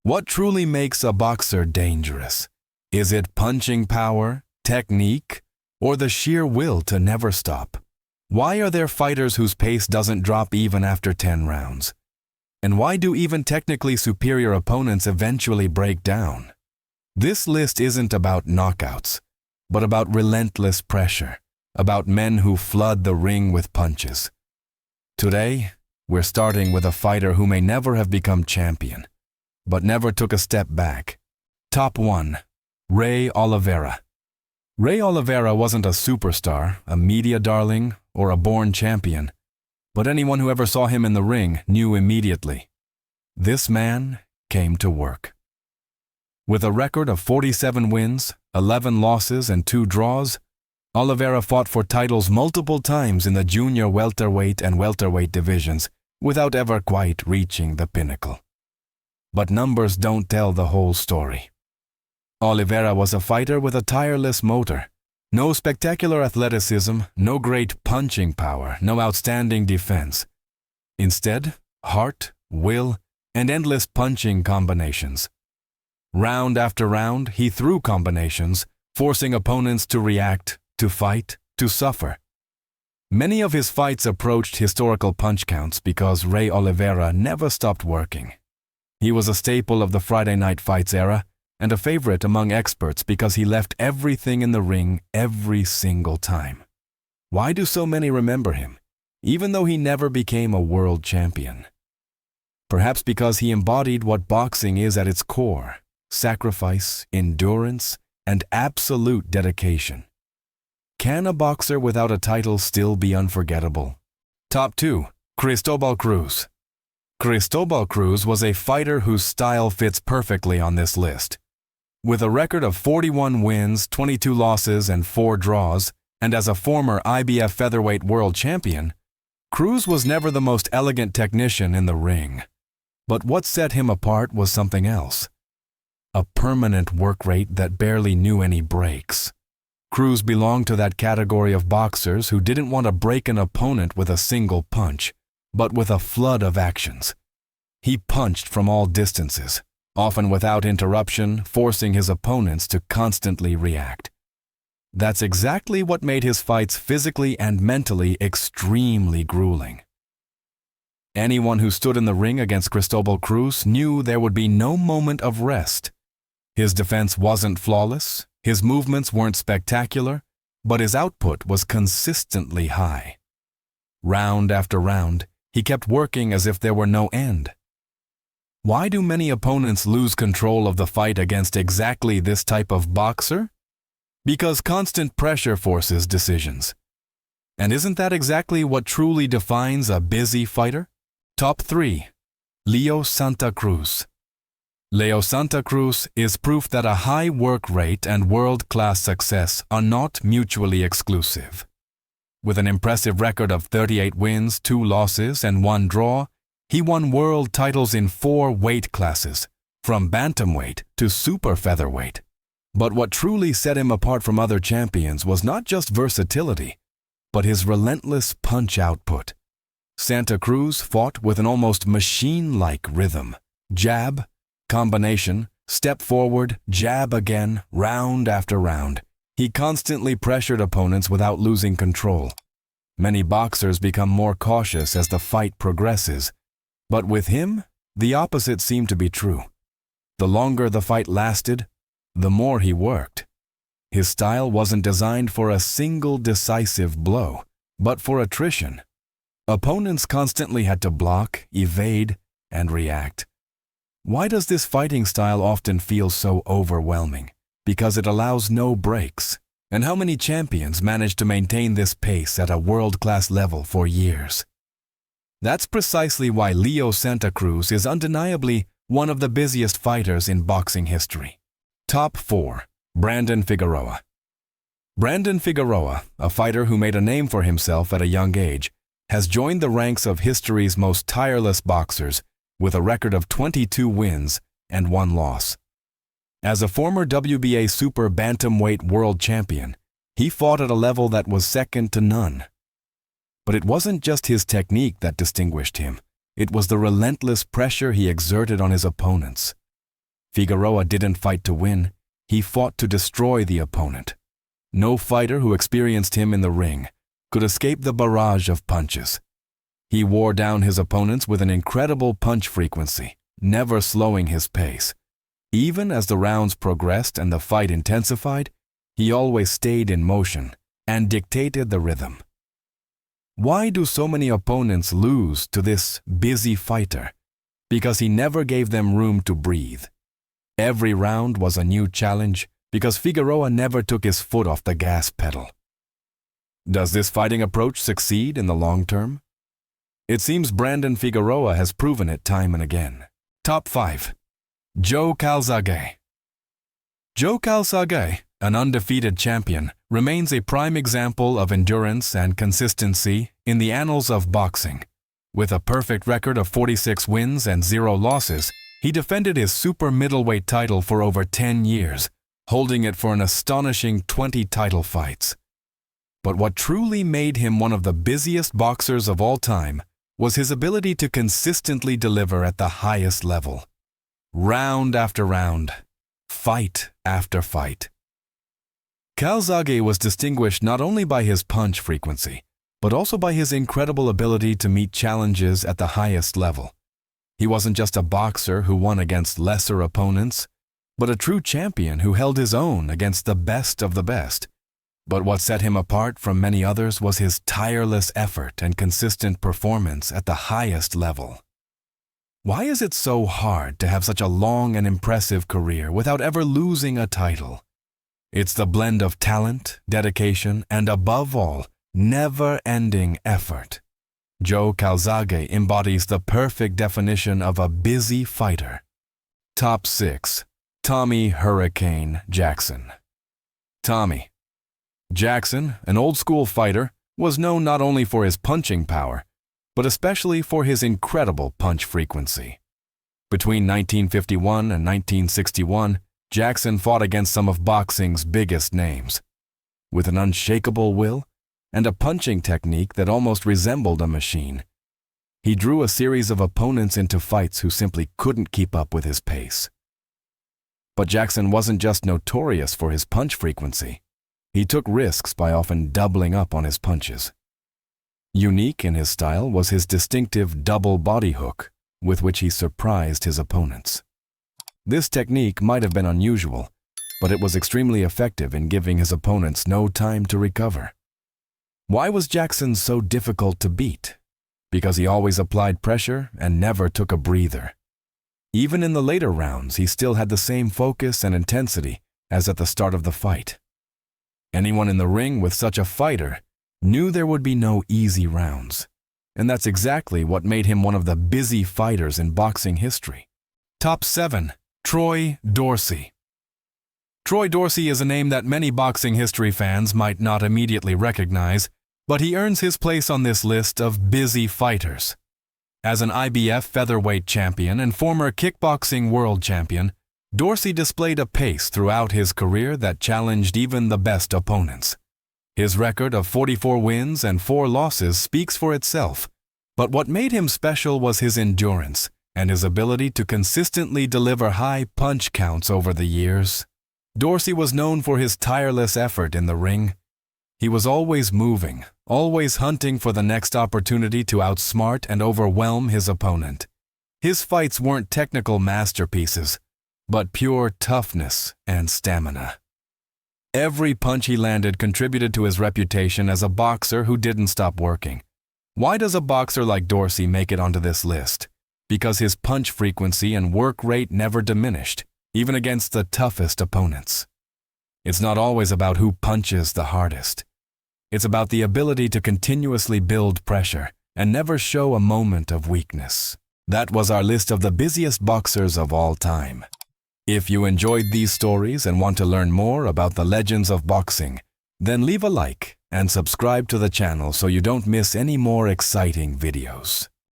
What truly makes a boxer dangerous? Is it punching power, technique, or the sheer will to never stop? Why are there fighters whose pace doesn't drop even after 10 rounds? And why do even technically superior opponents eventually break down? This list isn't about knockouts, but about relentless pressure, about men who flood the ring with punches. Today, we're starting with a fighter who may never have become champion, but never took a step back. Top 1. Ray Oliveira. Ray Oliveira wasn't a superstar, a media darling, or a born champion, but anyone who ever saw him in the ring knew immediately. This man came to work. With a record of 47 wins, 11 losses, and 2 draws, Oliveira fought for titles multiple times in the junior welterweight and welterweight divisions without ever quite reaching the pinnacle. But numbers don't tell the whole story. Oliveira was a fighter with a tireless motor. No spectacular athleticism, no great punching power, no outstanding defense. Instead, heart, will, and endless punching combinations. Round after round, he threw combinations, forcing opponents to react, to fight, to suffer. Many of his fights approached historical punch counts because Ray Oliveira never stopped working. He was a staple of the Friday Night Fights era and a favorite among experts because he left everything in the ring every single time. Why do so many remember him, even though he never became a world champion? Perhaps because he embodied what boxing is at its core: sacrifice, endurance, and absolute dedication. Can a boxer without a title still be unforgettable? Top 2. Cristobal Cruz. Cristobal Cruz was a fighter whose style fits perfectly on this list. With a record of 41 wins, 22 losses, and 4 draws, and as a former IBF featherweight world champion, Cruz was never the most elegant technician in the ring. But what set him apart was something else: a permanent work rate that barely knew any breaks. Cruz belonged to that category of boxers who didn't want to break an opponent with a single punch, but with a flood of actions. He punched from all distances, often without interruption, forcing his opponents to constantly react. That's exactly what made his fights physically and mentally extremely grueling. Anyone who stood in the ring against Cristobal Cruz knew there would be no moment of rest. His defense wasn't flawless, his movements weren't spectacular, but his output was consistently high. Round after round, he kept working as if there were no end. Why do many opponents lose control of the fight against exactly this type of boxer? Because constant pressure forces decisions. And isn't that exactly what truly defines a busy fighter? Top 3. Leo Santa Cruz. Leo Santa Cruz is proof that a high work rate and world-class success are not mutually exclusive. With an impressive record of 38 wins, 2 losses, and 1 draw, he won world titles in 4 weight classes, from bantamweight to super featherweight. But what truly set him apart from other champions was not just versatility, but his relentless punch output. Santa Cruz fought with an almost machine-like rhythm: jab, combination, step forward, jab again, round after round. He constantly pressured opponents without losing control. Many boxers become more cautious as the fight progresses, but with him, the opposite seemed to be true. The longer the fight lasted, the more he worked. His style wasn't designed for a single decisive blow, but for attrition. Opponents constantly had to block, evade, and react. Why does this fighting style often feel so overwhelming? Because it allows no breaks. And how many champions manage to maintain this pace at a world-class level for years? That's precisely why Leo Santa Cruz is undeniably one of the busiest fighters in boxing history. Top 4. Brandon Figueroa. Brandon Figueroa, a fighter who made a name for himself at a young age, has joined the ranks of history's most tireless boxers with a record of 22 wins and 1 loss. As a former WBA super bantamweight world champion, he fought at a level that was second to none. But it wasn't just his technique that distinguished him. It was the relentless pressure he exerted on his opponents. Figueroa didn't fight to win, he fought to destroy the opponent. No fighter who experienced him in the ring could escape the barrage of punches. He wore down his opponents with an incredible punch frequency, never slowing his pace. Even as the rounds progressed and the fight intensified, he always stayed in motion and dictated the rhythm. Why do so many opponents lose to this busy fighter? Because he never gave them room to breathe. Every round was a new challenge because Figueroa never took his foot off the gas pedal. Does this fighting approach succeed in the long term? It seems Brandon Figueroa has proven it time and again. Top 5. Joe Calzaghe. Joe Calzaghe, an undefeated champion, remains a prime example of endurance and consistency in the annals of boxing. With a perfect record of 46 wins and 0 losses, he defended his super middleweight title for over 10 years, holding it for an astonishing 20 title fights. But what truly made him one of the busiest boxers of all time was his ability to consistently deliver at the highest level. Round after round, fight after fight. Calzaghe was distinguished not only by his punch frequency, but also by his incredible ability to meet challenges at the highest level. He wasn't just a boxer who won against lesser opponents, but a true champion who held his own against the best of the best. But what set him apart from many others was his tireless effort and consistent performance at the highest level. Why is it so hard to have such a long and impressive career without ever losing a title? It's the blend of talent, dedication, and above all, never-ending effort. Joe Calzaghe embodies the perfect definition of a busy fighter. Top 6. Tommy Hurricane Jackson. Tommy Jackson, an old-school fighter, was known not only for his punching power, but especially for his incredible punch frequency. Between 1951 and 1961, Jackson fought against some of boxing's biggest names. With an unshakable will and a punching technique that almost resembled a machine, he drew a series of opponents into fights who simply couldn't keep up with his pace. But Jackson wasn't just notorious for his punch frequency. He took risks by often doubling up on his punches. Unique in his style was his distinctive double body hook, with which he surprised his opponents. This technique might have been unusual, but it was extremely effective in giving his opponents no time to recover. Why was Jackson so difficult to beat? Because he always applied pressure and never took a breather. Even in the later rounds, he still had the same focus and intensity as at the start of the fight. Anyone in the ring with such a fighter knew there would be no easy rounds, and that's exactly what made him one of the busy fighters in boxing history. Top 7. Troy Dorsey. Troy Dorsey is a name that many boxing history fans might not immediately recognize, but he earns his place on this list of busy fighters. As an IBF featherweight champion and former kickboxing world champion, Dorsey displayed a pace throughout his career that challenged even the best opponents. His record of 44 wins and 4 losses speaks for itself, but what made him special was his endurance and his ability to consistently deliver high punch counts over the years. Dorsey was known for his tireless effort in the ring. He was always moving, always hunting for the next opportunity to outsmart and overwhelm his opponent. His fights weren't technical masterpieces, but pure toughness and stamina. Every punch he landed contributed to his reputation as a boxer who didn't stop working. Why does a boxer like Dorsey make it onto this list? Because his punch frequency and work rate never diminished, even against the toughest opponents. It's not always about who punches the hardest. It's about the ability to continuously build pressure and never show a moment of weakness. That was our list of the busiest boxers of all time. If you enjoyed these stories and want to learn more about the legends of boxing, then leave a like and subscribe to the channel so you don't miss any more exciting videos.